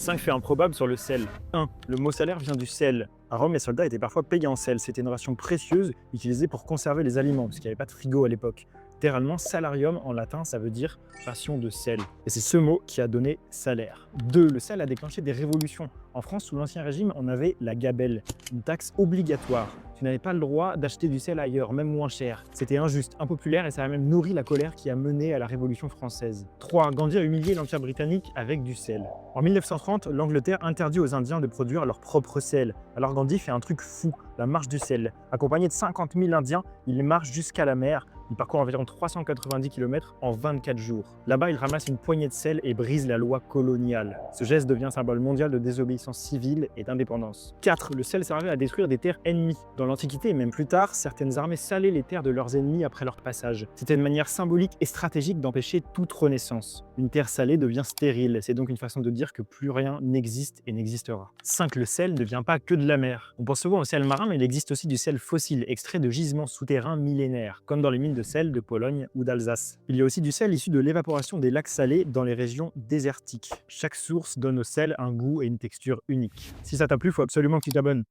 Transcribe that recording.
5 faits improbables sur le sel. 1. Le mot salaire vient du sel. À Rome, les soldats étaient parfois payés en sel. C'était une ration précieuse utilisée pour conserver les aliments, parce qu'il n'y avait pas de frigo à l'époque. Littéralement, salarium en latin, ça veut dire ration de sel. Et c'est ce mot qui a donné salaire. 2. Le sel a déclenché des révolutions. En France, sous l'Ancien Régime, on avait la gabelle, une taxe obligatoire. Tu n'avais pas le droit d'acheter du sel ailleurs, même moins cher. C'était injuste, impopulaire et ça a même nourri la colère qui a mené à la Révolution française. 3. Gandhi a humilié l'Empire britannique avec du sel. En 1930, l'Angleterre interdit aux Indiens de produire leur propre sel. Alors Gandhi fait un truc fou, la marche du sel. Accompagné de 50 000 Indiens, il marche jusqu'à la mer. Il parcourt environ 390 km en 24 jours. Là-bas, il ramasse une poignée de sel et brise la loi coloniale. Ce geste devient symbole mondial de désobéissance civile et d'indépendance. 4. Le sel servait à détruire des terres ennemies. Dans l'Antiquité et même plus tard, certaines armées salaient les terres de leurs ennemis après leur passage. C'était une manière symbolique et stratégique d'empêcher toute renaissance. Une terre salée devient stérile. C'est donc une façon de dire que plus rien n'existe et n'existera. 5. Le sel ne vient pas que de la mer. On pense souvent au sel marin, mais il existe aussi du sel fossile, extrait de gisements souterrains millénaires, comme dans les mines de sel de Pologne ou d'Alsace. Il y a aussi du sel issu de l'évaporation des lacs salés dans les régions désertiques. Chaque source donne au sel un goût et une texture unique. Si ça t'a plu, il faut absolument que tu t'abonnes.